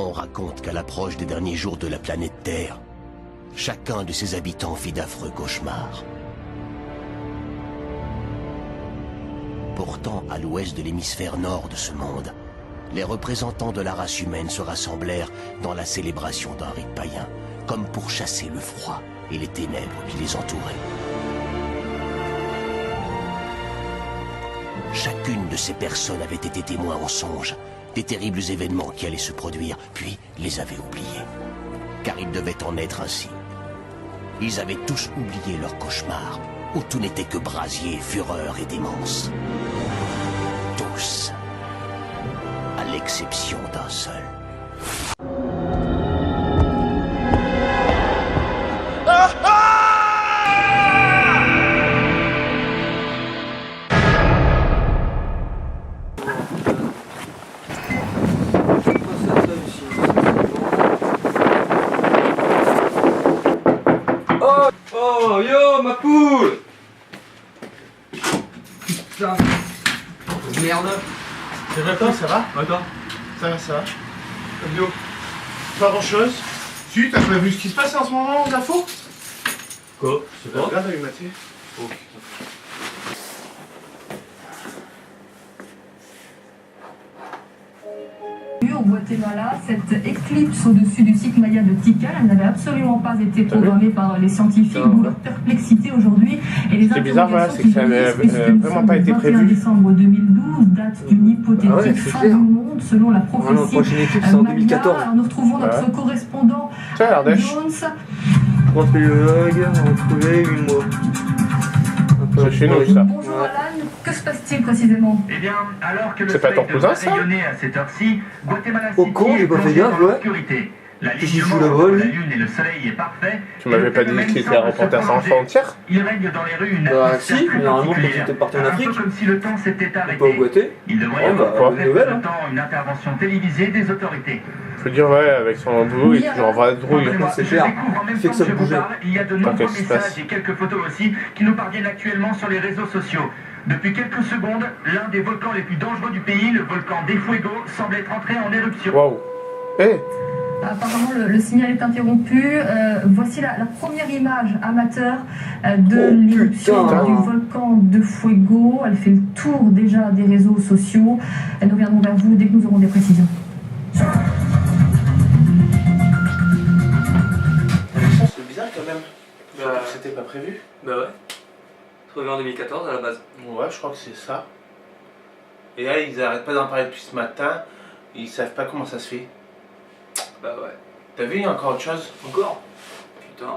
On raconte qu'à l'approche des derniers jours de la planète Terre, chacun de ses habitants vit d'affreux cauchemars. Pourtant, à l'ouest de l'hémisphère nord de ce monde, les représentants de la race humaine se rassemblèrent dans la célébration d'un rite païen, comme pour chasser le froid et les ténèbres qui les entouraient. Chacune de ces personnes avait été témoin en songe des terribles événements qui allaient se produire, puis les avait oubliés. Car il devait en être ainsi. Ils avaient tous oublié leur cauchemar, où tout n'était que brasier, fureur et démence. Tous. À l'exception d'un seul. Oh yo ma poule. Putain. Merde. C'est vrai, toi, ça va? Attends. Ça va, ça va. Yo. Pas grand chose. Si, t'as pas vu ce qui se passe en ce moment aux infos? Quoi? C'est pas Regarde avec Mathieu. Oh. Au Guatemala, cette éclipse au-dessus du site Maya de Tikal, elle n'avait absolument pas été programmée par les scientifiques, d'où leur perplexité aujourd'hui et les C'est bizarre, voilà, c'est que ça avait vraiment pas été prévu. Le 21 décembre 2012, date d'une hypothétique Ah ouais, fin du monde selon la prophétie. La prochaine équipe c'est en Maya. 2014. Alors nous retrouvons notre correspondant Tiens, l'Ardèche. Jones. Contrologue, retrouvé 8 mois. C'est chez nous, ça. Bonjour Alan, que se passe-t-il précisément? Eh bien, alors que le C'est pas soleil ton cousin, devrait ça? rayonner à cette heure-ci, Guatemala Oh, City con, j'ai est pas fait plongé gaffe, dans ouais. l'obscurité. Qu'est-ce qu'il L'alignement fout là-bas, entre la lui lune et le soleil est parfait. Tu m'avais pas dit qu'il était un reporter sans frontières? Il règne dans les rues une Bah atmosphère si, très mais normalement quand particulière. j'étais parti en Un peu Afrique, comme si le temps s'était pas au arrêté. Guaté. Il devrait y Oh, avoir bah, dans bonne quelques nouvelle, hein. temps une intervention télévisée des autorités. Faut dire, ouais, avec son boulot, il est toujours en vraie drouille. Pardonnez-moi, c'est je clair. découvre en même Fait temps que ça que je vous bougeait. parle, il y a de nombreux qu'est-ce qui se passe? messages et quelques photos aussi qui nous parviennent actuellement sur les réseaux sociaux. Depuis quelques secondes, l'un des volcans les plus dangereux du pays, le volcan des Fuego, semble être entré en éruption. Waouh. Eh, Apparemment, le signal est interrompu. Voici la première image amateur de Oh, l'éruption putain. du volcan de Fuego. Elle fait le tour déjà des réseaux sociaux. Nous reviendrons vers vous dès que nous aurons des précisions. c'est bizarre quand même. Bah, C'était pas prévu. Bah ouais. Trouvé en 2014 à la base. Ouais, je crois que c'est ça. Et là, ils arrêtent pas d'en parler depuis ce matin. Ils savent pas comment ça se fait. Bah ouais. T'as vu, il y a encore autre chose? Encore? Putain.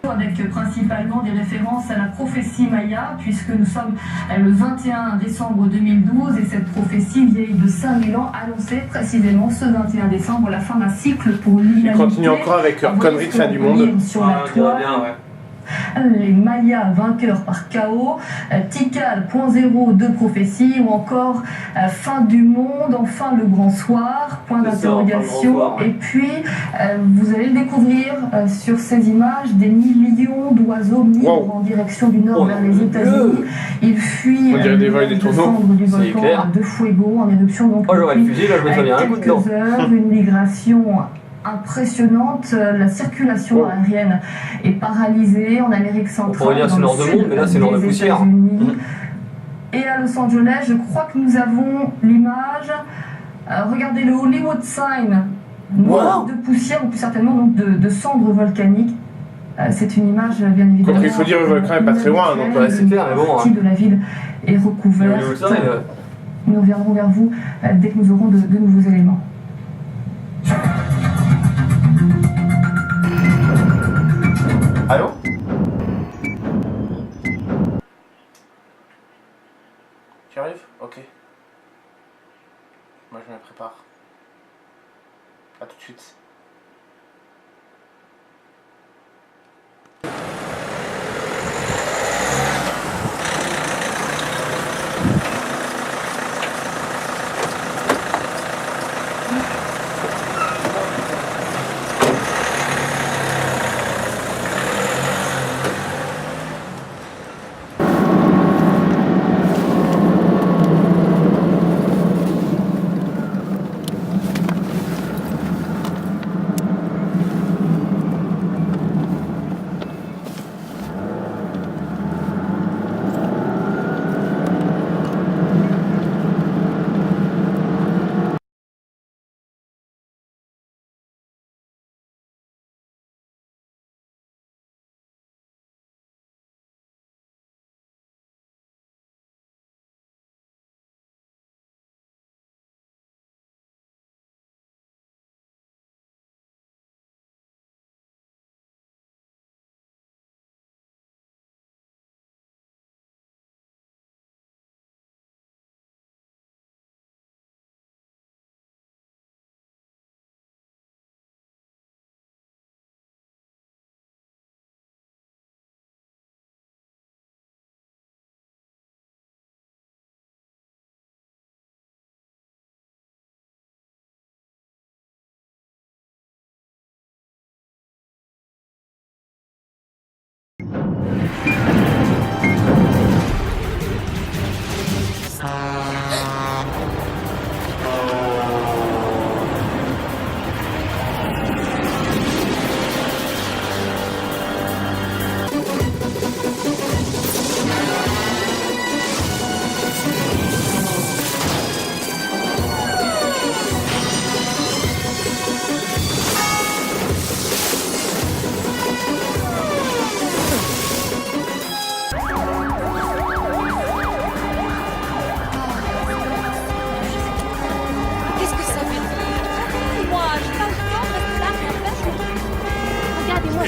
Avec principalement des références à la prophétie Maya, puisque nous sommes le 21 décembre 2012 et cette prophétie vieille de 5000 ans annonçait précisément ce 21 décembre la fin d'un cycle pour l'humanité. Ils continuent encore avec leur connerie de fin du monde. Sur la on dirait toile. bien, ouais. Les Mayas vainqueurs par chaos, Tikal, point zéro de prophétie, ou encore fin du monde, enfin le grand soir, point C'est ça, enfin, le grand d'interrogation. soir, ouais. Et puis, vous allez le découvrir sur ces images, des millions d'oiseaux migrent Wow. en direction du nord Oh, vers mon les Dieu. États-Unis. Ils fuient On dirait des vols des de tourneaux. cendres du C'est volcan clair. de Fuego en éruption. Donc, Oh, j'aurais le depuis, fusil, là je mettrais bien un coup dedans. quelques heures, une migration impressionnante. La circulation Oh. aérienne est paralysée en Amérique On centrale. pourrait dire c'est dans l'heure le de sud monde, mais là c'est l'heure de des poussière. États-Unis. Mhm. Et à Los Angeles, je crois que nous avons l'image. Regardez le Hollywood Sign, noir Wow. de poussière, ou plus certainement donc de cendres volcaniques. C'est une image bien évidemment. Donc, il faut dire, le volcan est pas très loin, donc, ouais, c'est clair, mais bon, Une partie de la ville est recouverte. Le Hollywood Sign, Nous reviendrons vers vous dès que nous aurons de nouveaux éléments. Allô? Tu arrives? Ok. Moi je me prépare. A tout de suite.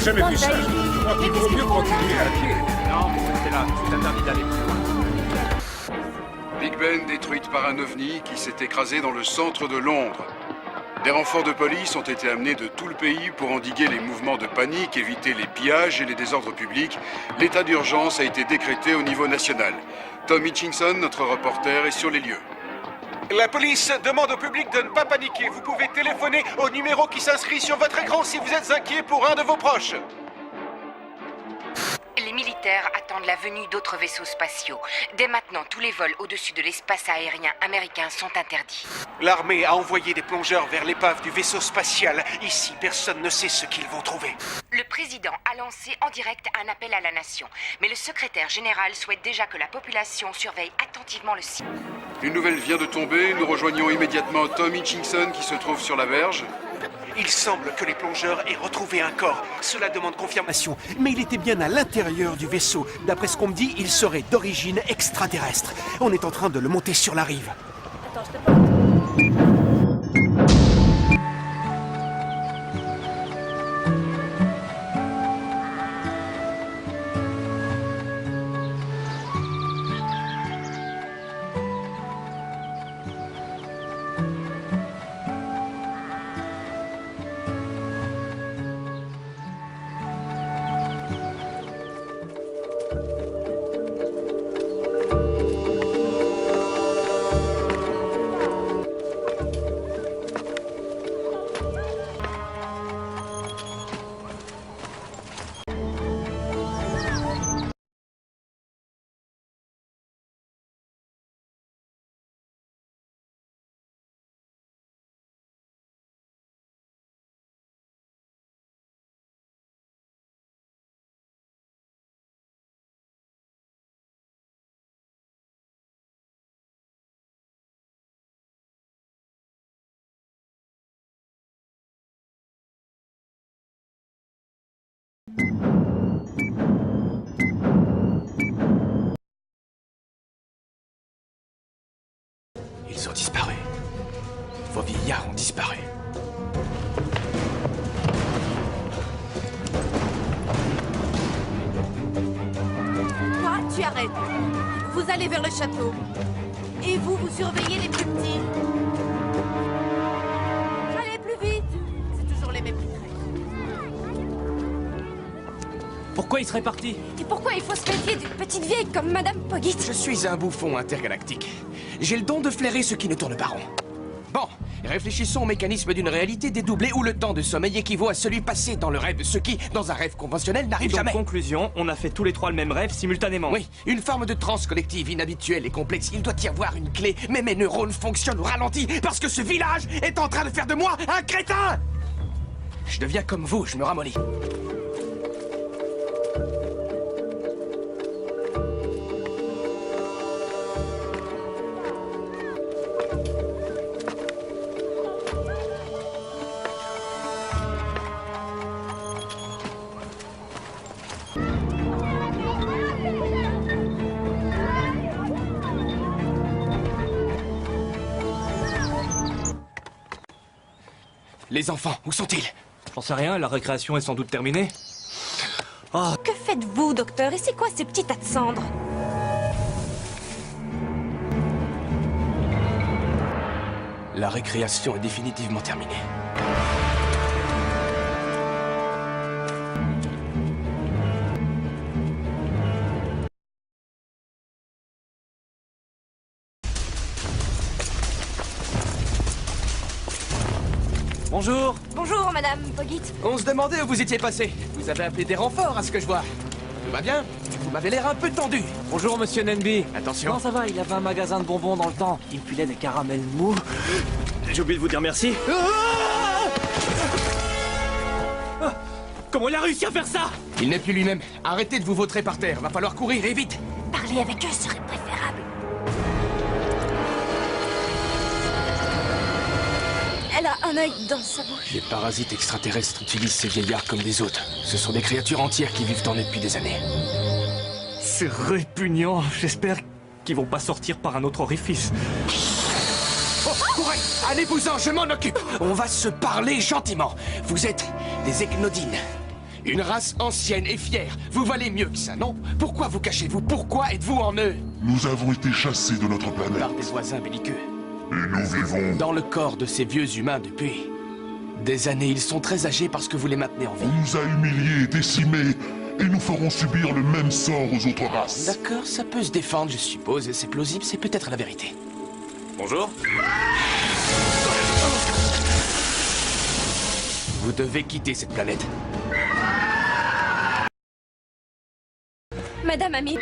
jamais vu ça. Je crois qu'il vaut mieux continuer à pied. Non, c'est là, c'est interdit d'aller plus loin. Big Ben détruite par un ovni qui s'est écrasé dans le centre de Londres. Des renforts de police ont été amenés de tout le pays pour endiguer les mouvements de panique, éviter les pillages et les désordres publics. L'état d'urgence a été décrété au niveau national. Tom Hitchinson, notre reporter, est sur les lieux. La police demande au public de ne pas paniquer. Vous pouvez téléphoner au numéro qui s'inscrit sur votre écran si vous êtes inquiet pour un de vos proches. Les militaires attendent la venue d'autres vaisseaux spatiaux. Dès maintenant, tous les vols au-dessus de l'espace aérien américain sont interdits. L'armée a envoyé des plongeurs vers l'épave du vaisseau spatial. Ici, personne ne sait ce qu'ils vont trouver. Le président a lancé en direct un appel à la nation. Mais le secrétaire général souhaite déjà que la population surveille attentivement le site. Une nouvelle vient de tomber. Nous rejoignons immédiatement Tom Hitchinson qui se trouve sur la berge. Il semble que les plongeurs aient retrouvé un corps. Cela demande confirmation, mais il était bien à l'intérieur du vaisseau. D'après ce qu'on me dit, il serait d'origine extraterrestre. On est en train de le monter sur la rive. Attends, je te parle. Ils ont disparu. Vos vieillards ont disparu. Toi, tu arrêtes. Vous allez vers le château. Et vous, vous surveillez les plus petits. Allez, plus vite. C'est toujours les mêmes qui traînent. Pourquoi il serait parti? Et pourquoi il faut se méfier d'une petite vieille comme Madame Pogit? Je suis un bouffon intergalactique. J'ai le don de flairer ce qui ne tourne pas rond. Bon, réfléchissons au mécanisme d'une réalité dédoublée où le temps de sommeil équivaut à celui passé dans le rêve, ce qui, dans un rêve conventionnel, n'arrive jamais. En conclusion, on a fait tous les trois le même rêve simultanément. Oui, une forme de transe collective inhabituelle et complexe. Il doit y avoir une clé, mais mes neurones fonctionnent au ralenti parce que ce village est en train de faire de moi un crétin! Je deviens comme vous, je me ramollis. Les enfants, où sont-ils? J'en sais rien, la récréation est sans doute terminée. Oh. Que faites-vous, docteur? Et c'est quoi ces petits tas de cendres? La récréation est définitivement terminée. Bonjour. Bonjour, Madame Pogit. On se demandait où vous étiez passé. Vous avez appelé des renforts, à ce que je vois. Tout va bien? Vous m'avez l'air un peu tendu. Bonjour, monsieur Nenby. Attention. Non, ça va, il avait un magasin de bonbons dans le temps. Il me filait des caramels mous. J'ai oublié de vous dire merci. Comment il a réussi à faire ça? Il n'est plus lui-même. Arrêtez de vous vautrer par terre. Va falloir courir et vite. Parler avec eux serait préférable. Elle a un œil dans sa bouche. Les parasites extraterrestres utilisent ces vieillards comme des hôtes. Ce sont des créatures entières qui vivent en eux depuis des années. C'est répugnant. J'espère qu'ils vont pas sortir par un autre orifice. Oh, courez! Allez-vous-en, je m'en occupe. On va se parler gentiment. Vous êtes des echnodines. Une race ancienne et fière. Vous valez mieux que ça, non? Pourquoi vous cachez-vous? Pourquoi êtes-vous en eux? Nous avons été chassés de notre planète. Par des voisins belliqueux. Et nous vivons... Dans le corps de ces vieux humains depuis... des années. Ils sont très âgés parce que vous les maintenez en vie. On nous a humiliés, décimés, et nous ferons subir le même sort aux autres races. D'accord, ça peut se défendre, je suppose. C'est plausible, c'est peut-être la vérité. Bonjour. Vous devez quitter cette planète. Madame Ami.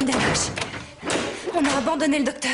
Daloche. On a abandonné le docteur.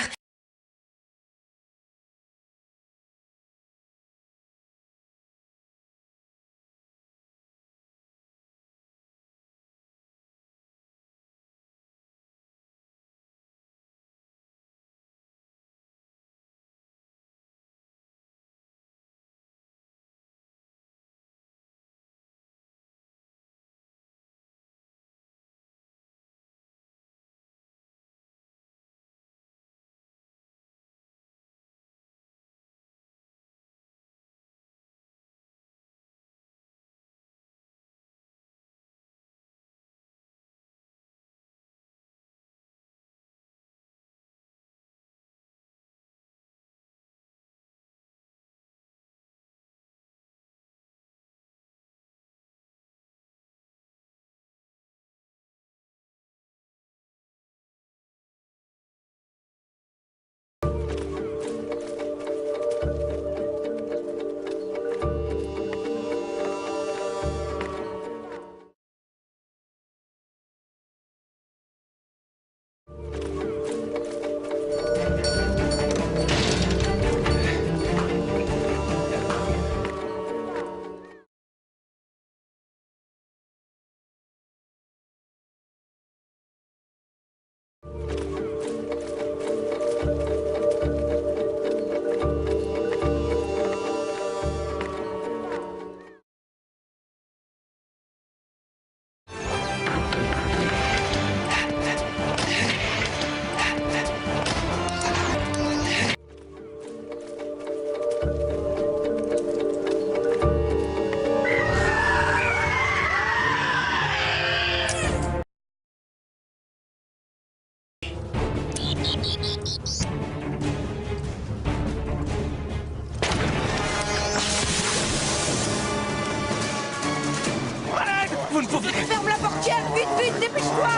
Vous ne pouvez... Ferme la portière, vite, vite, dépêche-toi.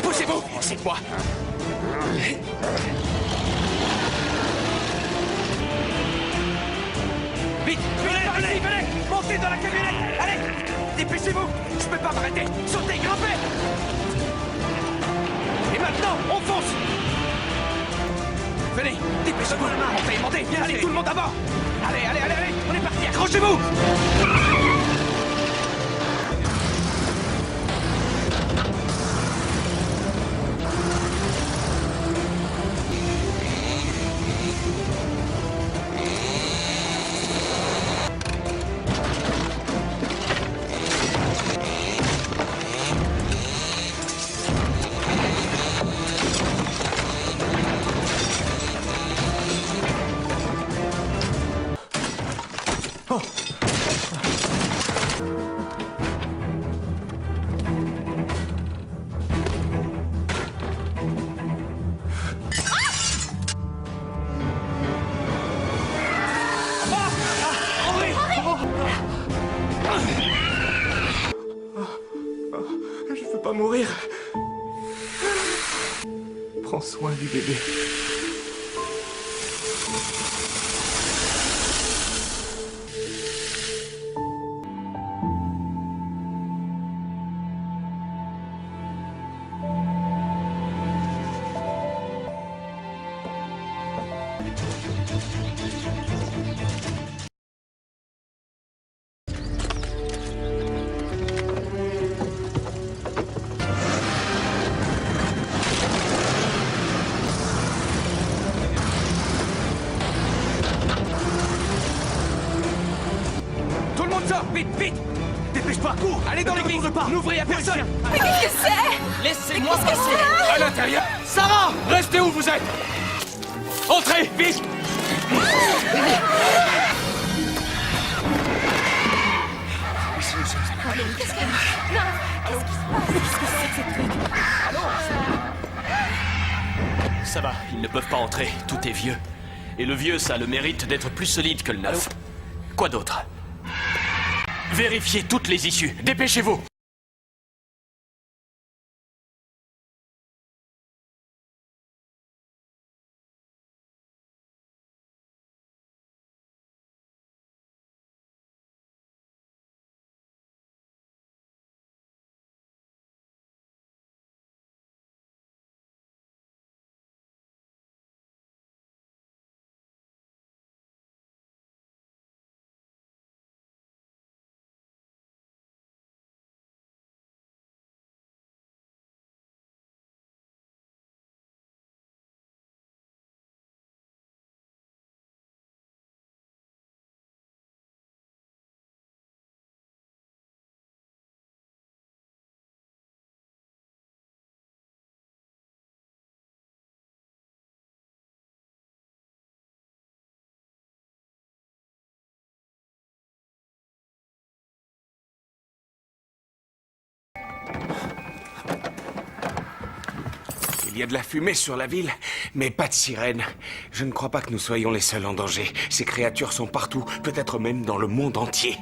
Poussez-vous, c'est moi. Vite, venez, montez dans la camionnette. Allez, dépêchez-vous. Je peux pas m'arrêter. Sautez, grimpez. Et maintenant, on fonce. Venez, dépêchez-vous. Montez, allez, tout le monde à bord. Allez, on est parti, accrochez-vous. Je veux pas mourir. Prends soin du bébé. Vite, vite! Dépêche-toi, cours! Allez dans l'église! N'ouvrez à personne! Mais qu'est-ce que c'est? Laissez-moi passer! À l'intérieur! Sarah! Restez où vous êtes! Entrez, vite! Qu'est-ce que... Non, qu'est-ce qui se passe? Qu'est-ce que c'est que ce truc? Ça va, ils ne peuvent pas entrer, tout est vieux. Et le vieux, ça a le mérite d'être plus solide que le neuf. Quoi d'autre? Vérifiez toutes les issues, dépêchez-vous! Il y a de la fumée sur la ville, mais pas de sirène. Je ne crois pas que nous soyons les seuls en danger. Ces créatures sont partout, peut-être même dans le monde entier.